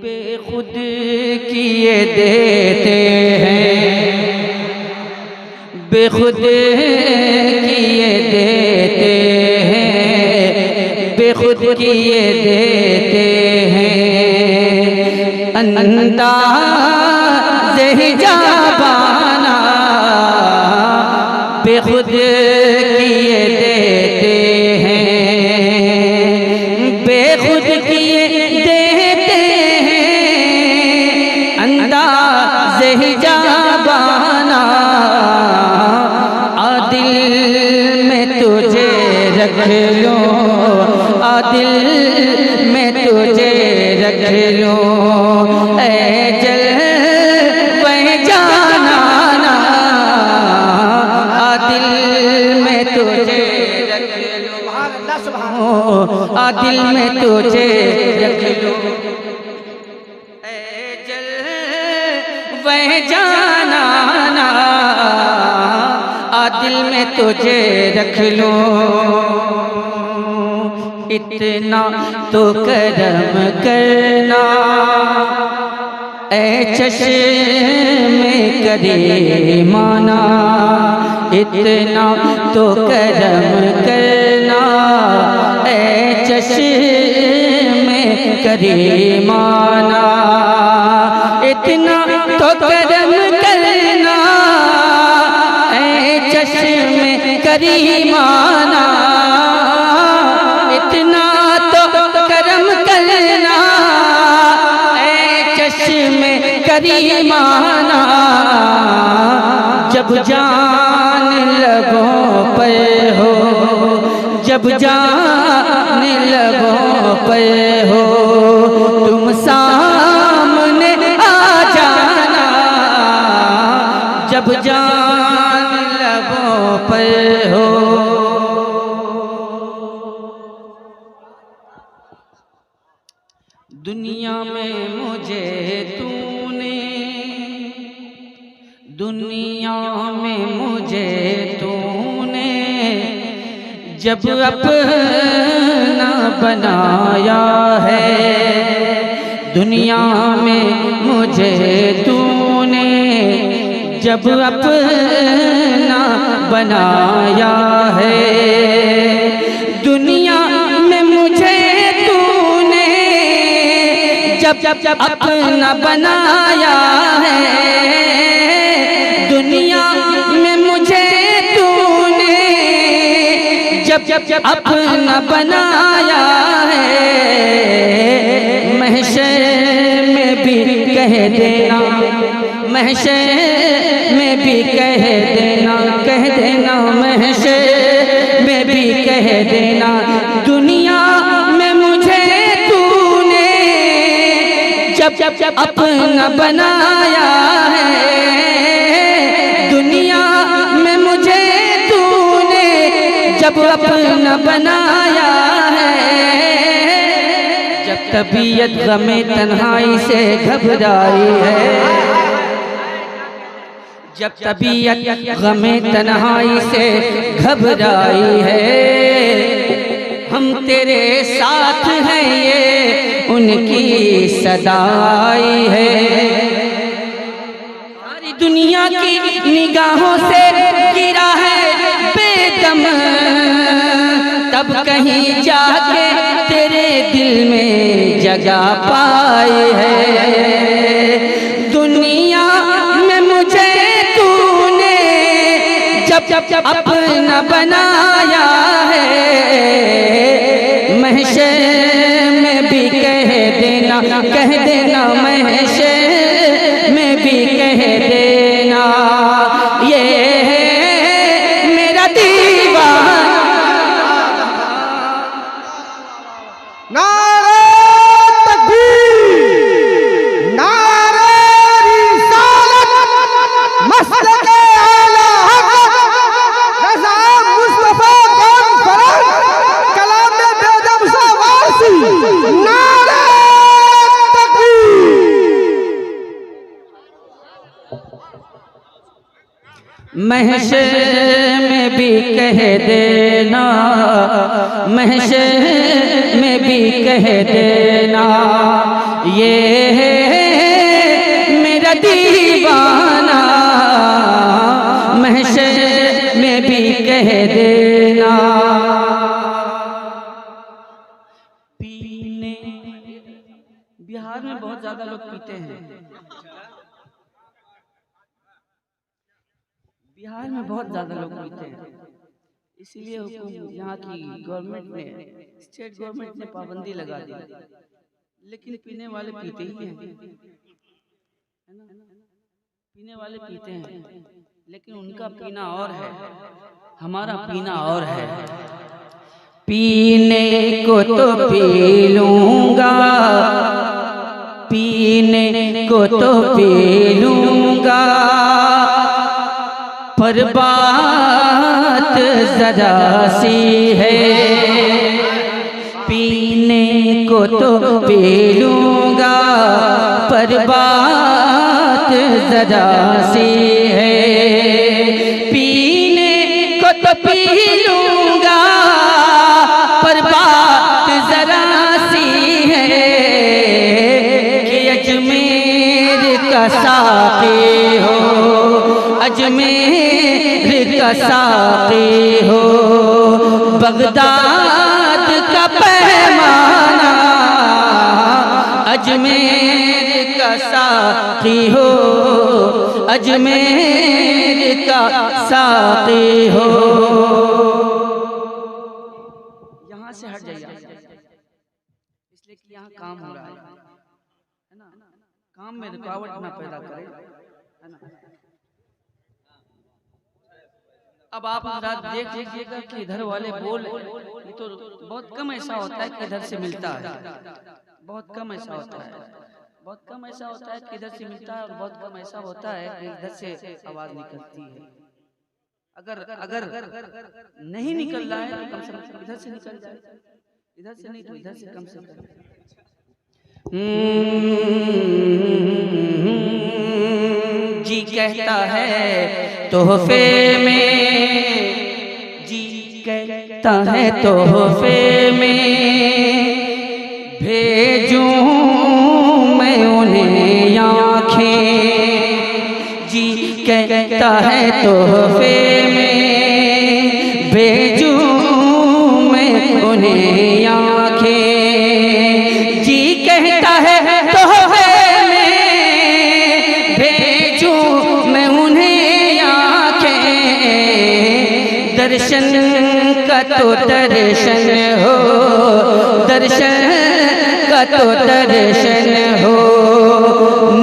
बेखुद किए देते हैं, बेखुद किए देते हैं, बेखुद किए देते हैं। अंदाज़े हिजाबाना बेखुद किए देते हैं, बेखुद किए देते हैं। अंदाज़े हिजाबाना दिल में तुझे रख लो, दिल में तुझे रख लो। ऐ जल वह जाना ना, दिल में तुझे रख लो, दिल में तुझे रख लो। ऐ जल वह जाना ना, दिल में तुझे रख लो। इतना तो करम करना ऐ चश्मे करीमाना, इतना तो करम करना ऐ चश्मे करीमाना, इतना तो करम करना चश्मे करीमाना, इतना तो करम करना ऐ चश्मे करीमाना। जब जान लबों पर हो, जब जान लबों पर हो, तुम सामने आ जाना। जब जान लबों पर हो, दुनिया में मुझे तूने, दुनिया में मुझे तूने जब अपना बनाया है, दुनिया में मुझे तूने जब अपना बनाया है। दुनिया में मुझे तूने जब अपना बनाया है, दुनिया में मुझे तूने जब अपना बनाया है। महशर में भी कह देना, महशर में भी कह देना, कह देना महशर में भी कह देना। दुनिया में मुझे तूने जब अपना बनाया है, दुनिया में मुझे तूने जब अपना बनाया है। जब तबीयत गमे तन्हाई से घबराई है, जब तबीयत गमे तन्हाई से घबराई है, हम तेरे साथ हैं ये उनकी सदाई है। सारी दुनिया की निगाहों से गिरा है बेदम, तब कहीं जाके तेरे दिल में जगह पाई है। दुनिया में मुझे तूने जब अपना बनाया है, महशर में भी कह देना, कह देना महशर में भी कह देना। ये है मेरा दीवाना। महशर में भी कह देना, महशर में भी कह देना, ये है मेरा दीवाना, महशर में भी कह देना। पीने, बिहार में बहुत ज्यादा लोग पीते हैं, बिहार में बहुत ज्यादा लोग पीते हैं, इसीलिए यहाँ की गवर्नमेंट ने, स्टेट गवर्नमेंट ने पाबंदी लगा दी, लेकिन पीने वाले पीते ही हैं, पीने वाले पीते हैं, लेकिन उनका पीना और है, हमारा पीना और है। पीने को तो पी लूंगा, पीने को तो पी लूंगा, पर बात जरा सी है। पीने को तो पी लूंगा, पर बात जरा सी है। पीने को तो पी लूंगा, पर बात जरा सी है कि अजमेर का साक़ी हो, अजमेर का साक़ी हो, बगदाद का पैमाना, अजमेर का साक़ी हो, अजमेर का साक़ी हो। यहाँ से हट जाइए, इसलिए कि यहाँ काम हो रहा है ना, काम में रुकावट ना पैदा करे, है ना। अब आप देख लीजिएगा कि इधर वाले बोल, ये तो बहुत कम ऐसा होता है कि इधर से मिलता है, बहुत कम ऐसा होता है, बहुत कम ऐसा होता है कि इधर से मिलता है, और बहुत कम ऐसा होता है कि इधर से आवाज निकलती है। अगर नहीं निकल रहा है तो कम से कम इधर से निकल जाए, इधर से नहीं तो इधर से कम से कम। जी कहता है तोहफे में, जी कहता है तोहफे में, भेजूं मैं उन्हें आँखें। जी कहता है तोहफे में, भेजूं मैं उन्हें आँखें। जी कहता है तोहफे में, भेजूं मैं उन्हें आँखें। दर्शन का तो दर्शन हो, दर्शन का तो दर्शन हो,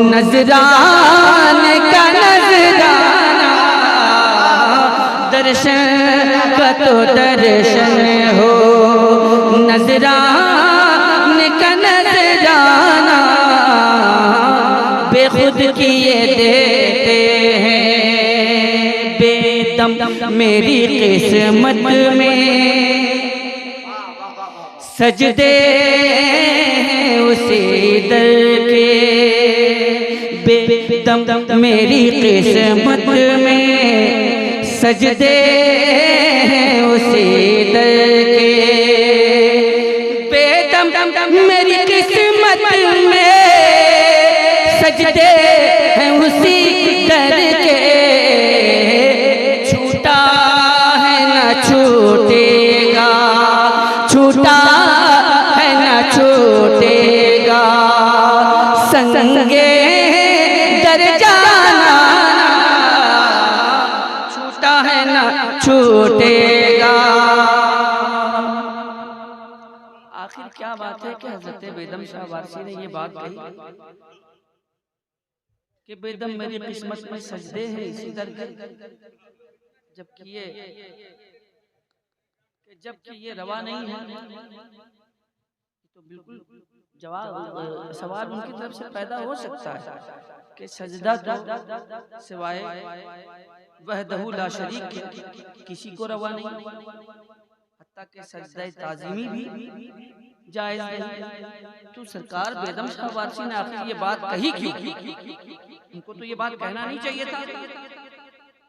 नजरान का नजराना, दर्शन का तो दर्शन हो, नजरान का नजराना। बेखुद किए देते हैं बेदम मेरी किस्मत में, सजदे उसी दर के, बेदम मेरी किस्मत में, सजदे उसी दर के। बेदम मेरी किस्मत में, सजदे हैं उसी दर के। छूटा है न छूटेगा, छूटा है न छूटेगा, संगे दर जाना, छूटा है न छूटेगा। आखिर क्या बात है कि हजरत बेदम शाह वारसी ने ये बात कही कि बेदम मेरी किस्मत में सजदे हैं इसी दर के, जबकि ये रवा नहीं है। तो बिल्कुल जवाब सवाल उनकी तरफ से पैदा हो सकता है कि सजदा तो सिवाय वहदहू ला शरीक के किसी को रवा नहीं, हत्ता कि सजदा ताज़ीमी भी जायज़ नहीं। तो सरकार बेदम शाह वारसी ने आखिर ये बात कही क्यों? उनको तो ये बात कहना नहीं चाहिए था।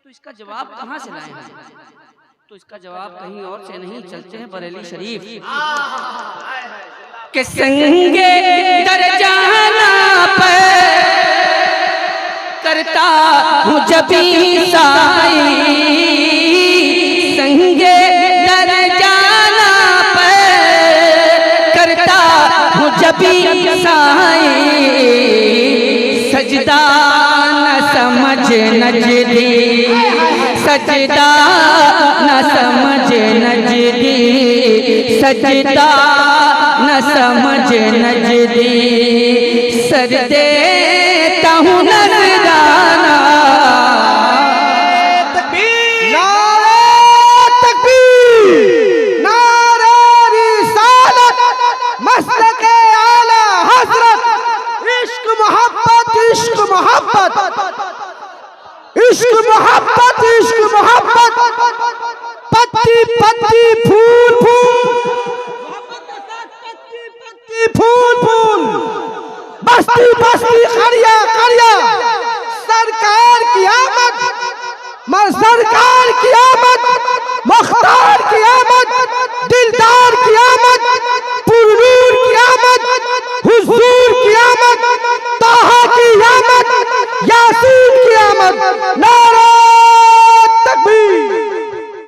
तो इसका जवाब कहाँ से लाए हैं? तो इसका जवाब कहीं और से नहीं, चलते हैं बरेली शरीफ के संगे दर जाना पर करता हूँ जब साई, संगे दर जाना पर करता हूँ जब साई, सजदा न समझ नजदी, सजदा न समझ नजदी, सजदा न समझ नजदी, सर देता हूँ नजराना। नारे तकबीर, नारे रिसालत, मसलके आला हज़रत, इश्क मोहब्बत, इश्क मोहब्बत, इश्क मोहब्बत, इश्क मोहब्बत, पत्ती पत्ती फूल फूल, पत्ती फूल फूल, बस्ती बस्ती खड़िया खड़िया, सरकार की आमद, सरकार की आमद, मुख्तार की आमद, दिलदार